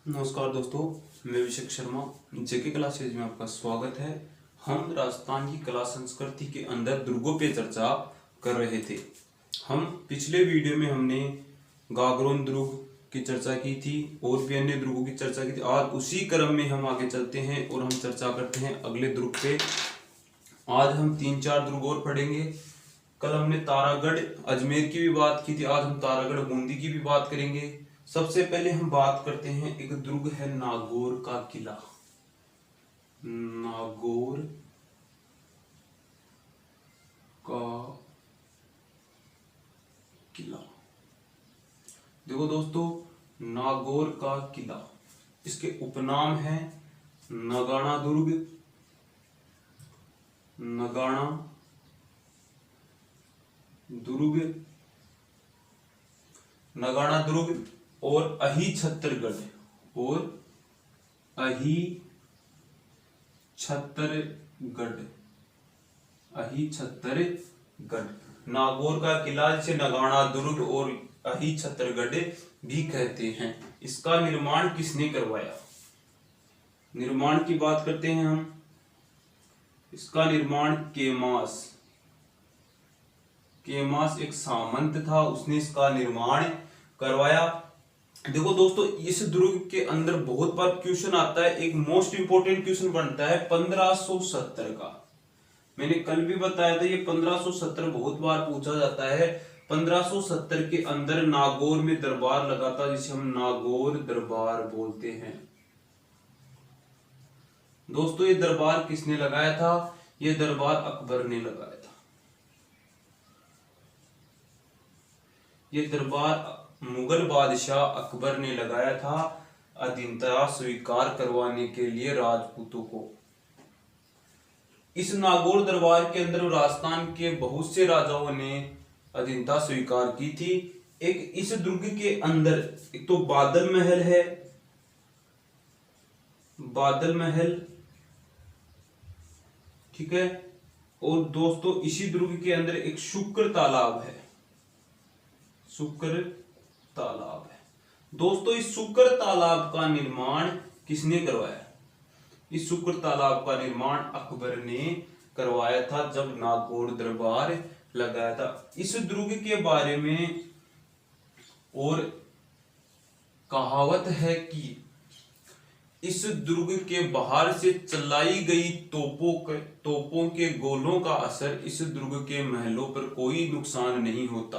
नमस्कार दोस्तों, मैं अभिषेक शर्मा जेके क्लासेज में आपका स्वागत है। हम राजस्थान की कला संस्कृति के अंदर दुर्गों पे चर्चा कर रहे थे। हम पिछले वीडियो में हमने गागरोन दुर्ग की चर्चा की थी और भी अन्य दुर्गों की चर्चा की थी। आज उसी क्रम में हम आगे चलते हैं और हम चर्चा करते हैं अगले दुर्ग पे। आज हम 3-4 दुर्ग और पढ़ेंगे। कल हमने तारागढ़ अजमेर की भी बात की थी, आज हम तारागढ़ बूंदी की भी बात करेंगे। सबसे पहले हम बात करते हैं, एक दुर्ग है नागौर का किला। नागौर का किला, देखो दोस्तों, नागौर का किला, इसके उपनाम है नगाड़ा दुर्ग, नगाड़ा दुर्ग, नगाड़ा दुर्ग और अही छत्तरगढ़ और अही छत्तरगढ़, अही छत्तरगढ़। नागौर का किला जिसे नगाड़ा दुर्ग और अही छत्तरगढ़ भी कहते हैं। इसका निर्माण किसने करवाया? निर्माण की बात करते हैं हम। इसका निर्माण केमास एक सामंत था, उसने इसका निर्माण करवाया। देखो दोस्तों, इस दुर्ग के अंदर बहुत बार क्वेश्चन आता है, एक मोस्ट इंपोर्टेंट क्वेश्चन बनता है 1570 का। मैंने कल भी बताया था, ये 1570 बहुत बार पूछा जाता है। 1570 के अंदर नागौर में दरबार लगा था, जिसे हम नागौर दरबार बोलते हैं। दोस्तों, ये दरबार किसने लगाया था? ये दरबार अकबर ने लगाया था। ये दरबार मुगल बादशाह अकबर ने लगाया था, अधीनता स्वीकार करवाने के लिए राजपूतों को। इस नागौर दरबार के अंदर राजस्थान के बहुत से राजाओं ने अधीनता स्वीकार की थी। एक इस दुर्ग के अंदर एक तो बादल महल है, बादल महल, ठीक है। और दोस्तों, इसी दुर्ग के अंदर एक शुक्र तालाब है, शुक्र तालाब है। दोस्तों, इस शुक्र तालाब का निर्माण किसने करवाया? इस शुक्र तालाब का निर्माण अकबर ने करवाया था, जब नागौर दरबार लगाया था। इस दुर्ग के बारे में और कहावत है कि इस दुर्ग के बाहर से चलाई गई तोपों के गोलों का असर इस दुर्ग के महलों पर कोई नुकसान नहीं होता।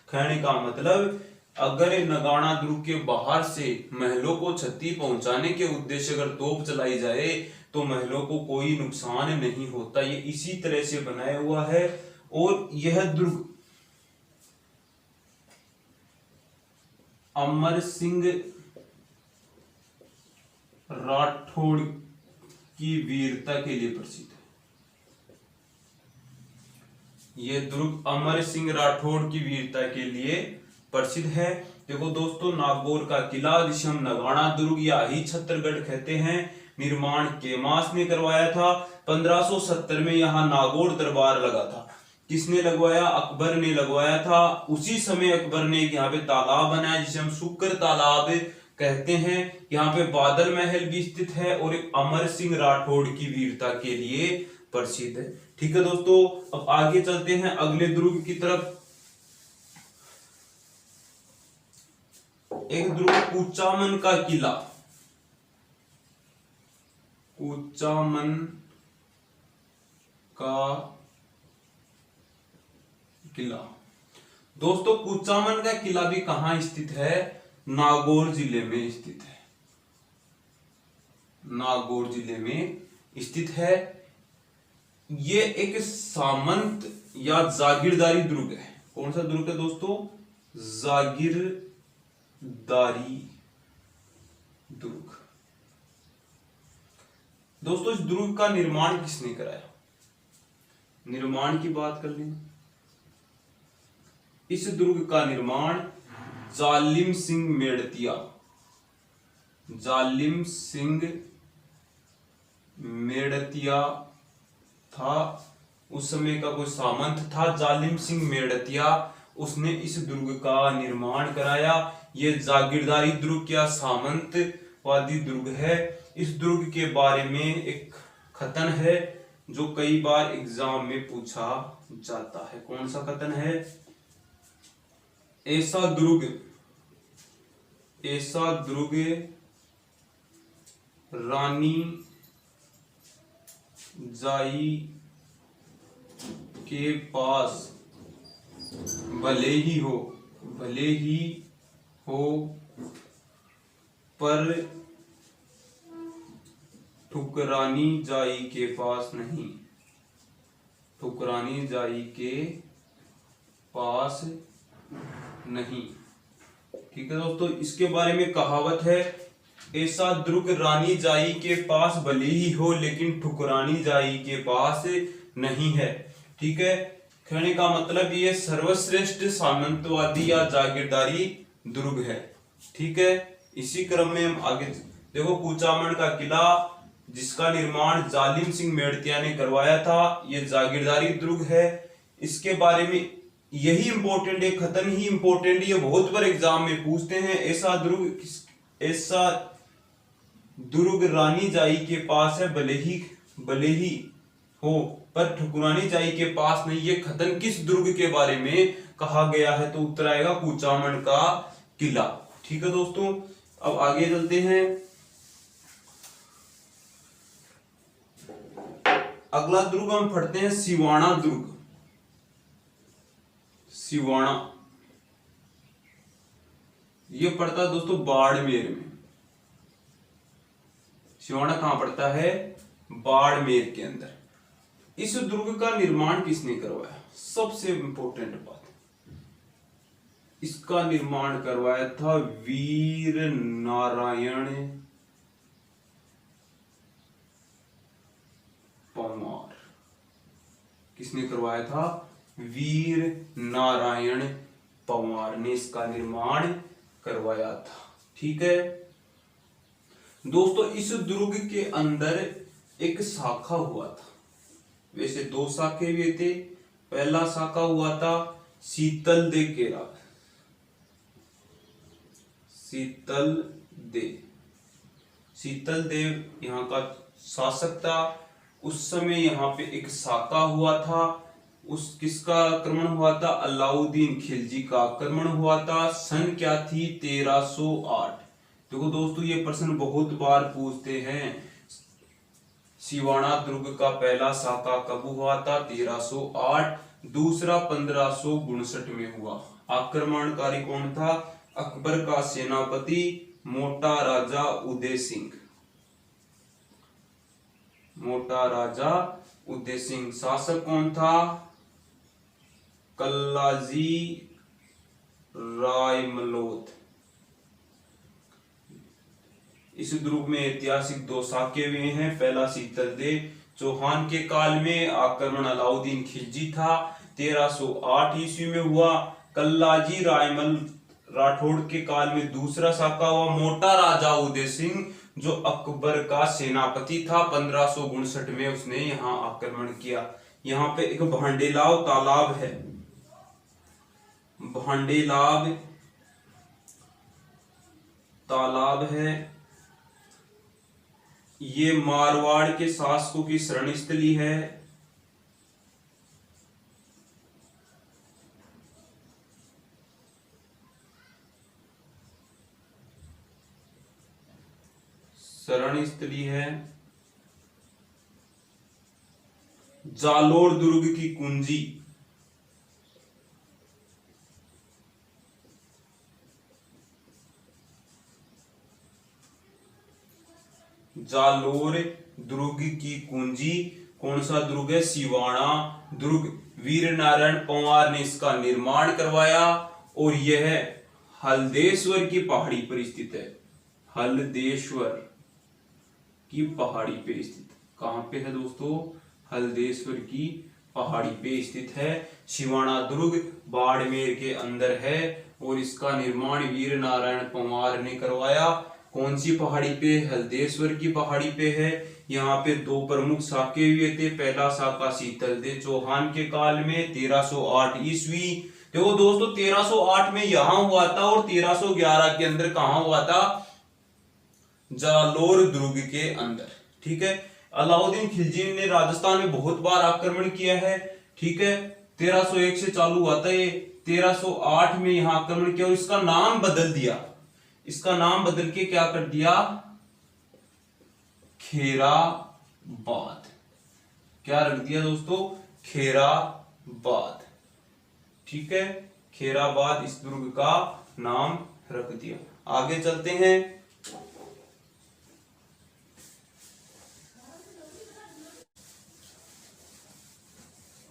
कहने का मतलब, अगर नगाड़ा दुर्ग के बाहर से महलों को क्षति पहुंचाने के उद्देश्य अगर तोप चलाई जाए तो महलों को कोई नुकसान नहीं होता। ये इसी तरह से बनाया हुआ है। और यह दुर्ग अमर सिंह राठौड़ की वीरता के लिए प्रसिद्ध है। यह दुर्ग अमर सिंह राठौड़ की वीरता के लिए प्रसिद्ध है। देखो दोस्तों, नागौर का किला जिसे हम नगाड़ा दुर्ग या ही छत्तरगढ़ कहते हैं, निर्माण केमास ने करवाया था। 1570 में यहाँ नागौर दरबार लगा था। किसने लगवाया? अकबर ने लगवाया था। उसी समय अकबर ने यहाँ पे तालाब बनाया, जिसे हम शुक्र तालाब कहते हैं। यहाँ पे बादल महल भी स्थित है और एक अमर सिंह राठौड़ की वीरता के लिए प्रसिद्ध है। ठीक है दोस्तों, अब आगे चलते हैं अगले दुर्ग की तरफ। एक दुर्ग कुचामन का किला, कुचामन का किला। दोस्तों, कुचामन का किला भी कहां स्थित है? नागौर जिले में स्थित है, नागौर जिले में स्थित है। ये एक सामंत या जागीरदारी दुर्ग है। कौन सा दुर्ग है दोस्तों? जागीरदारी दुर्ग। दोस्तों, इस दुर्ग का निर्माण किसने कराया? निर्माण की बात कर लें। इस दुर्ग का निर्माण जालिम सिंह मेड़तिया, जालिम सिंह मेड़तिया था। उस समय का कोई सामंत था जालिम सिंह मेड़तिया, उसने इस दुर्ग का निर्माण कराया। ये जागीरदारी दुर्ग या सामंत वादी दुर्ग है। इस दुर्ग के बारे में एक कथन है जो कई बार एग्जाम में पूछा जाता है। कौन सा कथन है? ऐसा दुर्ग रानी जाई के पास भले ही हो पर ठुकरानी जाई के पास नहीं। ठुकरानी जाई के पास नहीं। ठीक है दोस्तों, इसके बारे में कहावत है, ऐसा दुर्ग रानी जाई के पास भले ही हो लेकिन ठुकरानी जाई के पास नहीं है। ठीक है, कहने का मतलब ये सर्वश्रेष्ठ सामंतवादी या जागीरदारी दुर्ग है। ठीक है, इसी क्रम में हम आगे देखो, कुचामन का किला जिसका निर्माण जालिम सिंह मेड़तिया ने करवाया था, ये जागीरदारी दुर्ग है। इसके बारे में यही इंपॉर्टेंट है, खतन ही इंपॉर्टेंट, ये बहुत बार एग्जाम में पूछते हैं। ऐसा दुर्ग रानी जाई के पास है भले ही हो पर ठुकरानी जाई के पास नहीं। ये खतन किस दुर्ग के बारे में कहा गया है? तो उत्तर आएगा कुचामन का किला। ठीक है दोस्तों, अब आगे चलते हैं। अगला दुर्ग हम पढ़ते हैं सिवाना दुर्ग। सिवाना ये पड़ता है दोस्तों बाड़मेर में। सिवाना कहां पड़ता है? बाड़मेर के अंदर। इस दुर्ग का निर्माण किसने करवाया? सबसे इंपॉर्टेंट बात, इसका निर्माण करवाया था वीर नारायण पंवार। किसने करवाया था? वीर नारायण पंवार ने इसका निर्माण करवाया था। ठीक है दोस्तों, इस दुर्ग के अंदर एक शाखा हुआ था। वैसे दो शाखे भी थे। पहला शाखा हुआ था शीतल दे केरा। शीतल देव यहाँ का शासक था। उस समय यहाँ पे एक शाखा हुआ था। उस किसका आक्रमण हुआ था? अलाउद्दीन खिलजी का आक्रमण हुआ था। सन क्या थी? 1308। देखो दोस्तों, ये प्रश्न बहुत बार पूछते हैं। सिवाना दुर्ग का पहला शाखा कब हुआ था? 1308। दूसरा 1559 में हुआ। आक्रमणकारी कौन था? अकबर का सेनापति मोटा राजा उदय सिंह। मोटा राजा उदय सिंह। शासक कौन था? कल्लाजी रायमलोध। इस दुर्ग में ऐतिहासिक दो शाखे हुए हैं। पहला शीतल देव चौहान के काल में, आक्रमण अलाउद्दीन खिलजी था, 1308 ईस्वी में हुआ। कल्लाजी रायमल राठौड़ के काल में दूसरा शाखा हुआ। मोटा राजा उदय सिंह जो अकबर का सेनापति था, 1559 में उसने यहाँ आक्रमण किया। यहाँ पे एक भांडेलाव तालाब है। भांडेलाव तालाब है। ये मारवाड़ के शासकों की शरण स्थली है। शरण स्थली है। जालोर दुर्ग की कुंजी। जालोर दुर्ग की कुंजी कौन सा दुर्ग है? सिवाना दुर्ग। वीर नारायण पंवार ने इसका निर्माण करवाया और यह हल्देश्वर की पहाड़ी पर स्थित है। हल्देश्वर की पहाड़ी पे स्थित। कहां पे है दोस्तों? हल्देश्वर की पहाड़ी पे स्थित है। सिवाना दुर्ग बाड़मेर के अंदर है और इसका निर्माण वीर नारायण पंवार ने करवाया। कौन सी पहाड़ी पे? हल्देश्वर की पहाड़ी पे है। यहाँ पे दो प्रमुख शाखे हुए थे। पहला शाखा शीतल देव चौहान के काल में 1308 ईस्वी। देखो दोस्तों, 1308 में यहां हुआ था और 1311 के अंदर कहां हुआ था? जालोर दुर्ग के अंदर। ठीक है, अलाउद्दीन खिलजी ने राजस्थान में बहुत बार आक्रमण किया है। ठीक है, 1301 से चालू हुआ था ये, 1308 में यहां आक्रमण किया और इसका नाम बदल दिया। इसका नाम बदल के क्या कर दिया, खेराबाद। क्या रख दिया दोस्तों, खेराबाद। ठीक है, खेराबाद इस दुर्ग का नाम रख दिया। आगे चलते हैं।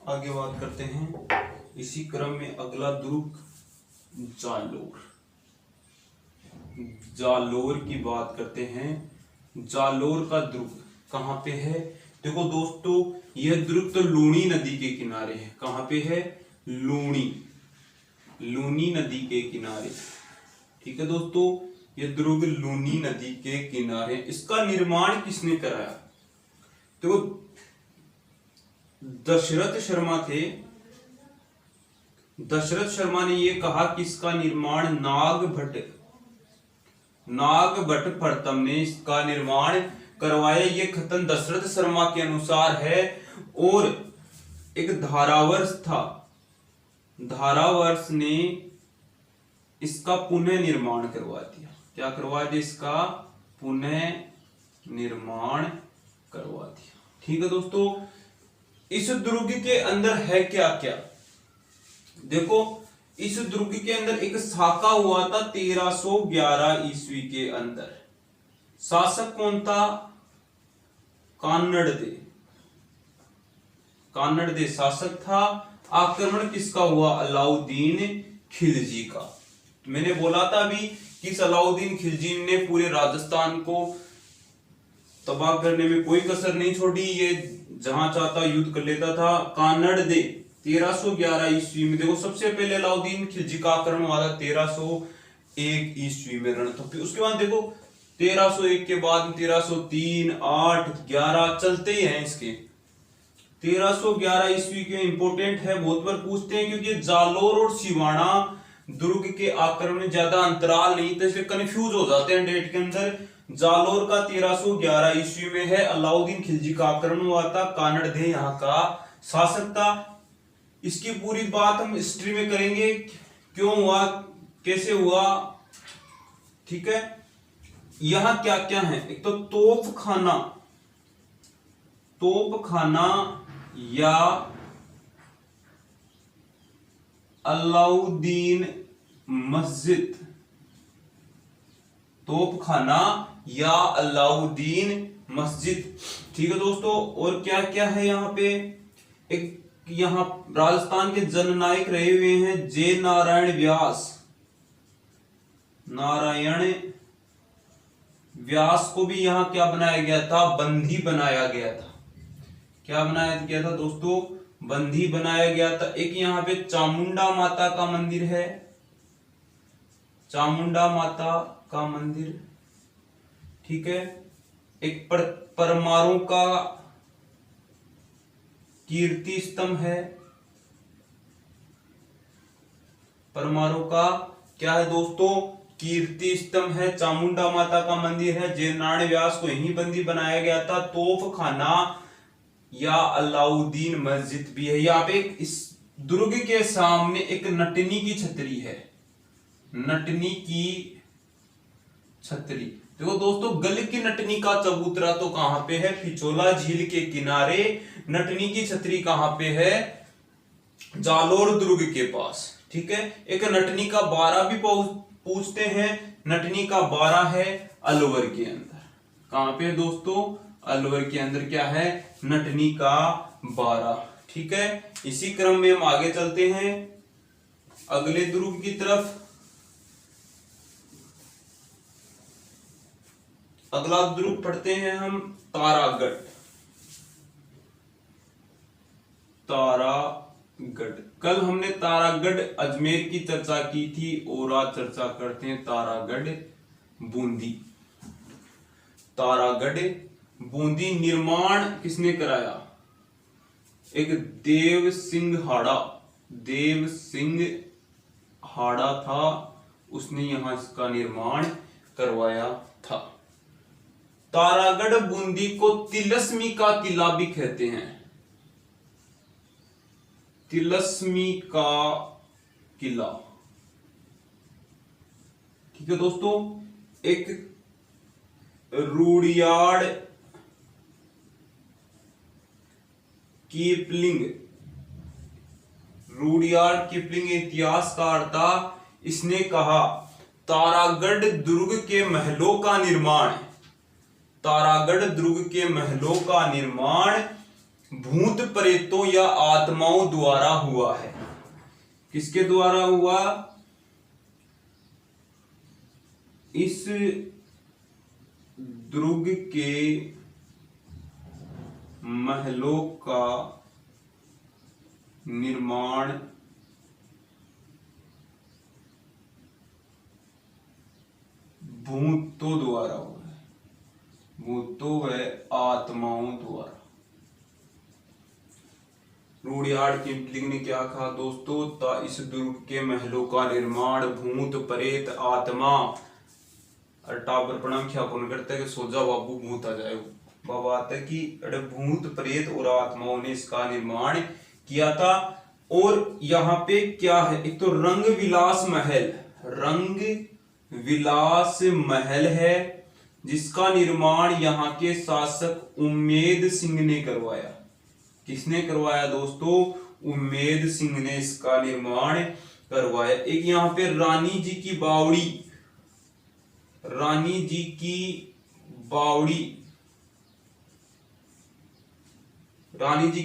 आगे बात करते हैं इसी क्रम में अगला दुर्ग जालोर। जालोर की बात करते हैं। जालोर का दुर्ग कहां पे है, देखो दोस्तों यह दुर्ग तो लूनी नदी के किनारे है। कहां पे है, लूनी नदी के किनारे। ठीक है दोस्तों, यह दुर्ग लूनी नदी के किनारे। इसका निर्माण किसने कराया, देखो दशरथ शर्मा थे। दशरथ शर्मा ने यह कहा कि इसका निर्माण नागभट्ट प्रथम ने इसका निर्माण करवाया। ये कथन दशरथ शर्मा के अनुसार है। और एक धारावर्ष था, धारावर्ष ने इसका पुनः निर्माण करवा दिया। क्या करवा दिया, इसका पुनः निर्माण करवा दिया। ठीक है दोस्तों, इस दुर्ग के अंदर है क्या क्या, देखो इस दुर्ग के अंदर एक साका हुआ था 1311 ईस्वी के अंदर। शासक कौन था, कानड़ दे शासक था। आक्रमण किसका हुआ, अलाउद्दीन खिलजी का। मैंने बोला था अभी कि अलाउद्दीन खिलजी ने पूरे राजस्थान को तबाह करने में कोई कसर नहीं छोड़ी। ये जहां चाहता युद्ध कर लेता था। कानड़ दे 1311 ईस्वी में, देखो सबसे पहले अलाउद्दीन खिलजी का आक्रमण हुआ था 1301 ईस्वी में रणथंभौर। उसके बाद देखो 1301 के बाद 1303, 8, 11 चलते ही हैं इसके। 1311 ईस्वी के इंपोर्टेंट है, बहुत बार पूछते हैं क्योंकि जालोर और सिवाना दुर्ग के आक्रमण में ज्यादा अंतराल नहीं था, इसलिए कंफ्यूज हो जाते हैं डेट के अंदर। जालोर का 1311 ईस्वी में है। अलाउद्दीन खिलजी का आक्रमण हुआ था। कानड़ दे यहाँ का शासक था। इसकी पूरी बात हम हिस्ट्री में करेंगे, क्यों हुआ, कैसे हुआ। ठीक है, यहां क्या क्या है, एक तो तोपखाना या अलाउद्दीन मस्जिद, तोपखाना या अलाउद्दीन मस्जिद। ठीक है दोस्तों, और क्या क्या है यहाँ पे, एक यहाँ राजस्थान के जननायक रहे हुए हैं जे नारायण व्यास को भी यहाँ क्या बनाया गया था, बंदी बनाया गया था। क्या बनाया गया था दोस्तों, बंदी बनाया गया था। एक यहाँ पे चामुंडा माता का मंदिर है, चामुंडा माता का मंदिर। ठीक है, एक परमारों का कीर्ति स्तंभ है। परमारों का क्या है दोस्तों, कीर्ति स्तंभ है। चामुंडा माता का मंदिर है। जय नारायण व्यास को यहीं बंदी बनाया गया था। तोपखाना या अलाउद्दीन मस्जिद भी है। यहाँ पे इस दुर्ग के सामने एक नटनी की छतरी है, नटनी की छतरी। देखो दोस्तों, गल की नटनी का चबूतरा तो कहां पे है, पिछोला झील के किनारे। नटनी की छतरी कहां पे है, जालोर दुर्ग के पास। ठीक है, एक नटनी का बारा भी पूछते हैं। नटनी का बारा है अलवर के अंदर। कहां पे दोस्तों, अलवर के अंदर क्या है, नटनी का बारा। ठीक है, इसी क्रम में हम आगे चलते हैं अगले दुर्ग की तरफ। अगला दुर्ग पढ़ते हैं हम तारागढ़। कल हमने तारागढ़ अजमेर की चर्चा की थी और आज चर्चा करते हैं तारागढ़ बूंदी। तारागढ़ बूंदी निर्माण किसने कराया, एक देव सिंह हाड़ा था, उसने यहां इसका निर्माण करवाया था। तारागढ़ बूंदी को तिलस्मी का किला भी कहते हैं। तिलस्मी का किला। ठीक है दोस्तों, एक रुडयार्ड कीपलिंग इतिहासकार था। इसने कहा तारागढ़ दुर्ग के महलों का निर्माण भूत प्रेतों या आत्माओं द्वारा हुआ है। किसके द्वारा हुआ? इस दुर्ग के महलों का निर्माण भूतों द्वारा हुआ है, भूतों व आत्माओं द्वारा। रुडयार्ड किपलिंग ने क्या कहा दोस्तों? इस दुर्ग के महलों का निर्माण भूत प्रेत आत्मा और टावर प्रणाम क्या कौन करता है कि सोजा बाबू भूत आ जाए। बाबा आता है कि अरे भूत प्रेत और आत्माओं ने इसका निर्माण किया था। और यहाँ पे क्या है? एक तो रंग विलास महल है जिसका निर्माण यहाँ के शासक उम्मेद सिंह ने करवाया। किसने करवाया दोस्तों? उम्मेद सिंह ने इसका निर्माण करवाया। एक यहाँ पे रानी जी की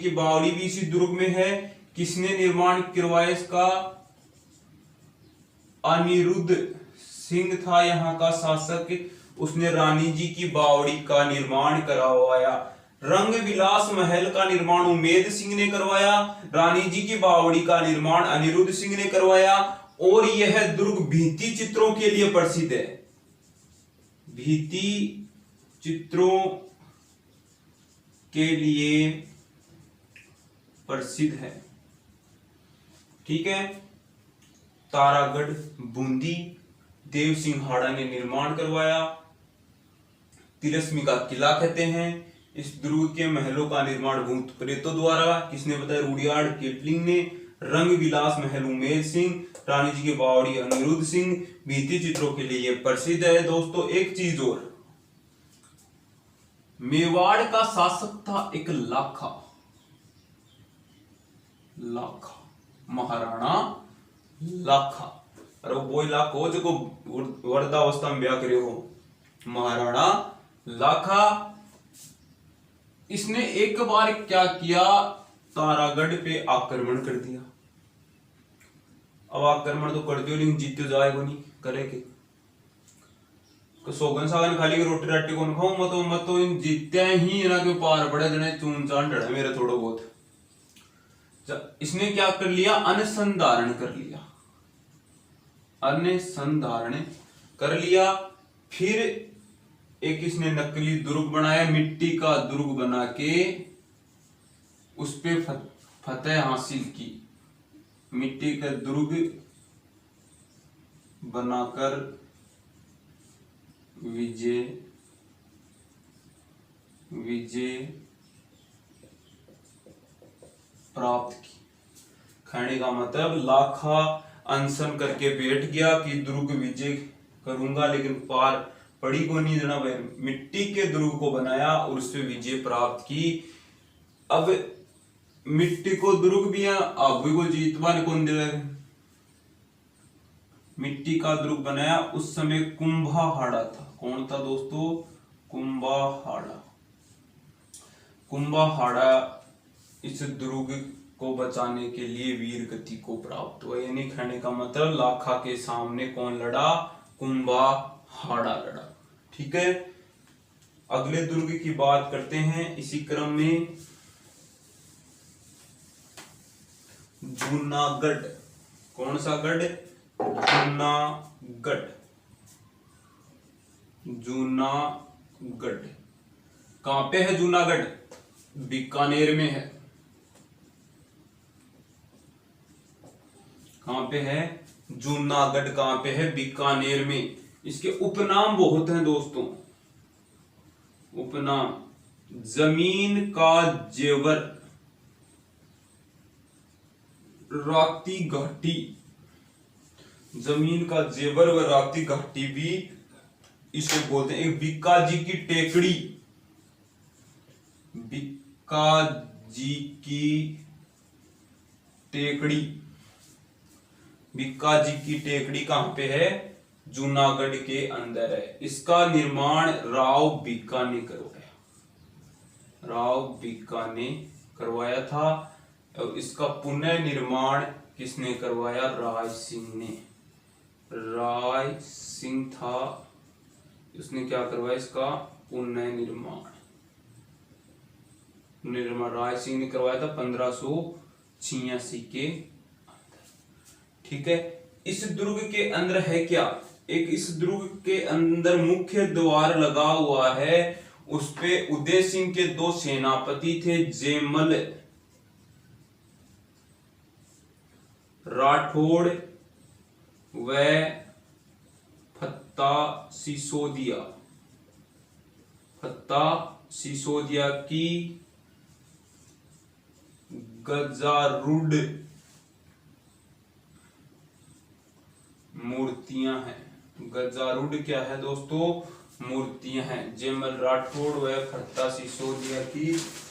बावड़ी भी इसी दुर्ग में है। किसने निर्माण करवाया इसका? अनिरुद्ध सिंह था यहाँ का शासक, उसने रानी जी की बावड़ी का निर्माण करवाया। रंग विलास महल का निर्माण उम्मेद सिंह ने करवाया, रानी जी की बावड़ी का निर्माण अनिरुद्ध सिंह ने करवाया। और यह दुर्ग भित्ति चित्रों के लिए प्रसिद्ध है। भित्ति चित्रों के लिए प्रसिद्ध है। ठीक है, तारागढ़ बूंदी देव सिंहाड़ा ने निर्माण करवाया। तिलस्मी का किला कहते हैं। इस दुर्ग के महलों का निर्माण भूत प्रेतों द्वारा। किसने बताया? रुडयार्ड किपलिंग ने। रंग विलास महल उम्मेद सिंह, रानी जी की बावड़ी अनिरुद्ध सिंह, भित्ति चित्रों के लिए यह प्रसिद्ध है। दोस्तों एक चीज और, मेवाड़ का शासक था एक लाखा महाराणा लाखा। अरे वो इलाका हो जो वृद्धावस्था में ब्याह करे हो, महाराणा लाखा। इसने एक बार क्या किया? तारागढ़ पे आक्रमण कर दिया। अब आक्रमण तो कर दियो लेकिन जीते जाएगा नहीं, करेंगे सोगन सागन खाली के रोटी राटी कौन खाऊं? मत तो इन जीत्या ही ना के पार पड़े जने चून चान डड़ा मेरे थोड़ा बहुत। इसने क्या कर लिया? अनुसंधारण कर लिया। फिर एक इसने नकली दुर्ग बनाया, मिट्टी का दुर्ग बना के उस पे फतेह हासिल की। मिट्टी का दुर्ग बनाकर विजय प्राप्त की। कहने का मतलब लाखा अनशन करके बैठ गया कि दुर्ग विजय करूंगा, लेकिन पार पड़ी को नहीं देना भाई। मिट्टी के दुर्ग को बनाया और उससे विजय प्राप्त की। अब मिट्टी को दुर्ग भी है, आगू को जीतवा कौन दे। मिट्टी का दुर्ग बनाया। उस समय कुंभाहाड़ा था। कौन था दोस्तों? कुंभाहाड़ा इस दुर्ग को बचाने के लिए वीर गति को प्राप्त हुआ। यानी कहने का मतलब लाखा के सामने कौन लड़ा? कुंभाहाड़ा लड़ा। ठीक है, अगले दुर्ग की बात करते हैं इसी क्रम में। जूनागढ़। कौन सा गढ़? जूनागढ़। कहां पे है जूनागढ़? बीकानेर में है। कहां पे है? जूनागढ़ कहां पे है? बीकानेर में। इसके उपनाम बहुत हैं दोस्तों। उपनाम जमीन का जेवर, राती घाटी, जमीन का जेवर व राती घाटी भी इसे बोलते हैं। एक बीकाजी की टेकड़ी, बीकाजी की टेकड़ी, बीकाजी की टेकड़ी कहां पे है? जूनागढ़ के अंदर है। इसका निर्माण राव बीका ने करवाया, राव बीका ने करवाया था। और इसका पुनः निर्माण किसने करवाया? राय सिंह ने, राय सिंह था, उसने क्या करवाया? इसका पुनः निर्माण राय सिंह ने करवाया था 1586 के अंदर। ठीक है। इस दुर्ग के अंदर है क्या? एक इस दुर्ग के अंदर मुख्य द्वार लगा हुआ है, उस पे उदय सिंह के दो सेनापति थे, जेमल राठौड़ व फत्ता सिसोदिया, फत्ता सिसोदिया की गजारूढ़ मूर्तियां हैं। गजारूढ़ क्या है दोस्तों? मूर्तियां हैं। जेमल राठौड़ व फत्ता सिसोदिया की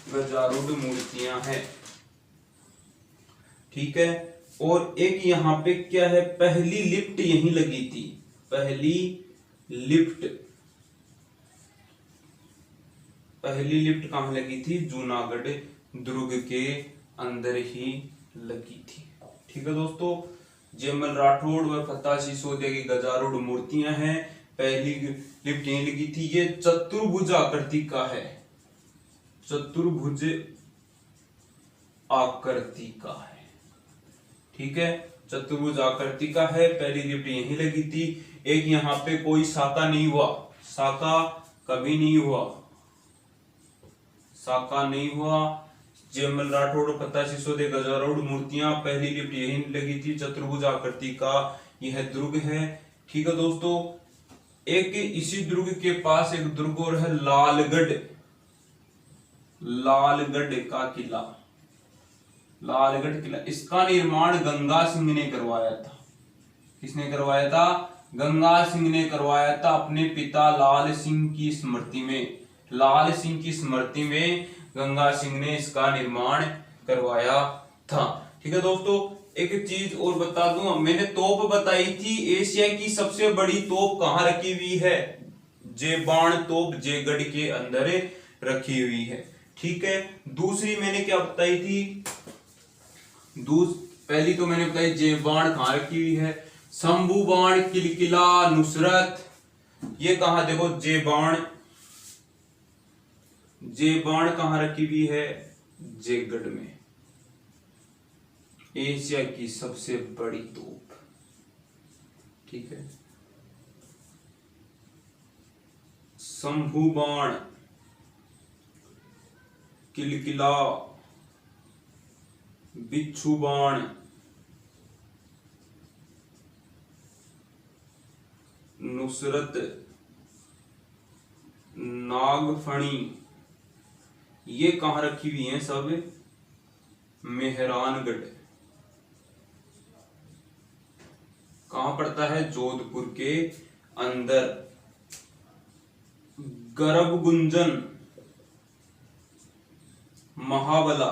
गजारूढ़ मूर्तियां हैं। ठीक है। और एक यहाँ पे क्या है? पहली लिफ्ट यहीं लगी थी, पहली लिफ्ट कहां लगी थी? जूनागढ़ दुर्ग के अंदर ही लगी थी। ठीक है दोस्तों। जेमल राठौड़ व फत्ता सिसोदिया की गजारूढ़ मूर्तियां हैं। पहली लिफ्ट यहीं लगी थी। ये चतुर्भुज आकृति का है, चतुर्भुज आकृति का है। ठीक है, चतुर्भुज आकृति का है। पहली लिफ्ट यहीं लगी थी। एक यहाँ पे कोई साका नहीं हुआ, साका कभी नहीं हुआ, साका नहीं हुआ। जेमल राठौड़ और फत्ता सिसोदिया गजारूढ़ मूर्तियां, पहली लिफ्ट यहीं लगी थी। चतुर्भुज आकृति का यह दुर्ग है। ठीक है दोस्तों। एक इसी दुर्ग के पास एक दुर्ग और है, लालगढ़, लालगढ़ का किला, लालगढ़ किला। इसका निर्माण गंगा सिंह ने करवाया था। किसने करवाया था? गंगा सिंह ने करवाया था, अपने पिता लाल सिंह की स्मृति में। लाल सिंह की स्मृति में गंगा सिंह ने इसका निर्माण करवाया था। ठीक है दोस्तों। एक चीज और बता दूं, मैंने तोप बताई थी, एशिया की सबसे बड़ी तोप कहां रखी हुई है? जेबाण तोप जयगढ़ के अंदर रखी हुई है। ठीक है। दूसरी मैंने क्या बताई थी? पहली तो मैंने बताई जेबाण कहां रखी हुई है, शंभू बाण, किलकिला, नुसरत, ये कहां? देखो जेबाण, जेबाण कहां रखी हुई है? जयगढ़ में। एशिया की सबसे बड़ी तोप। ठीक है। शंभू बाण, किलकिला, बिच्छू बाण, नुसरत, नागफणी, ये कहां रखी हुई हैं? सब मेहरानगढ़। कहां पड़ता है? जोधपुर के अंदर। गर्भगुंजन, महाबला,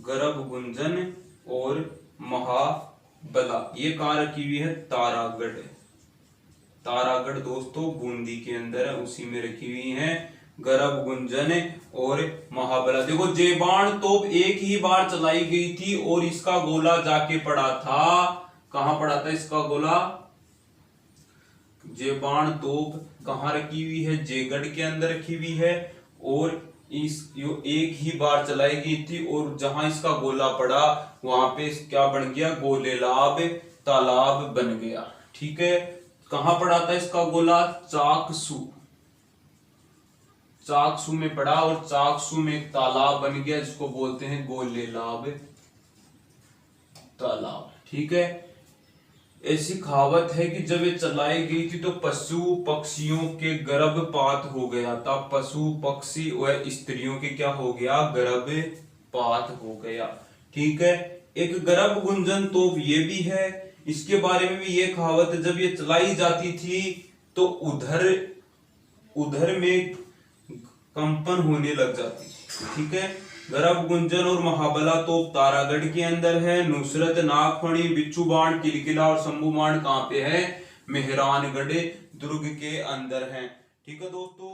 गर्भगुंजन और महाबला, ये कहां रखी हुई है? तारागढ़। तारागढ़ दोस्तों बूंदी के अंदर है, उसी में रखी हुई है गर्भगुंजन और महाबला। देखो जेबाण तोप एक ही बार चलाई गई थी और इसका गोला जाके पड़ा था, कहां पड़ा था इसका गोला? जेबाण तोप कहां रखी हुई है? जयगढ़ के अंदर रखी हुई है। और एक ही बार चलाई गई थी और जहां इसका गोला पड़ा वहां पे क्या बन गया? गोलेलाब तालाब बन गया। ठीक है। कहां पड़ा था इसका गोला? चाकसू, चाकसू में पड़ा और चाकसू में एक तालाब बन गया जिसको बोलते हैं गोलेलाब तालाब। ठीक है। ऐसी कहावत है कि जब ये चलाई गई थी तो पशु पक्षियों के गर्भपात हो गया था। पशु पक्षी व स्त्रियों के क्या हो गया, गर्भपात हो गया। ठीक है, एक गर्भ गुंजन तोप ये भी है, इसके बारे में भी ये कहावत है, जब ये चलाई जाती थी तो उधर उधर में कंपन होने लग जाती थी। ठीक है, गर्भ गुंजन और महाबला तोप तारागढ़ के अंदर है। नुसरत नागफणी बिच्छू बाण किलकिला और शंभू बाण कहाँ पे है, मेहरानगढ़ दुर्ग के अंदर है। ठीक है दोस्तों।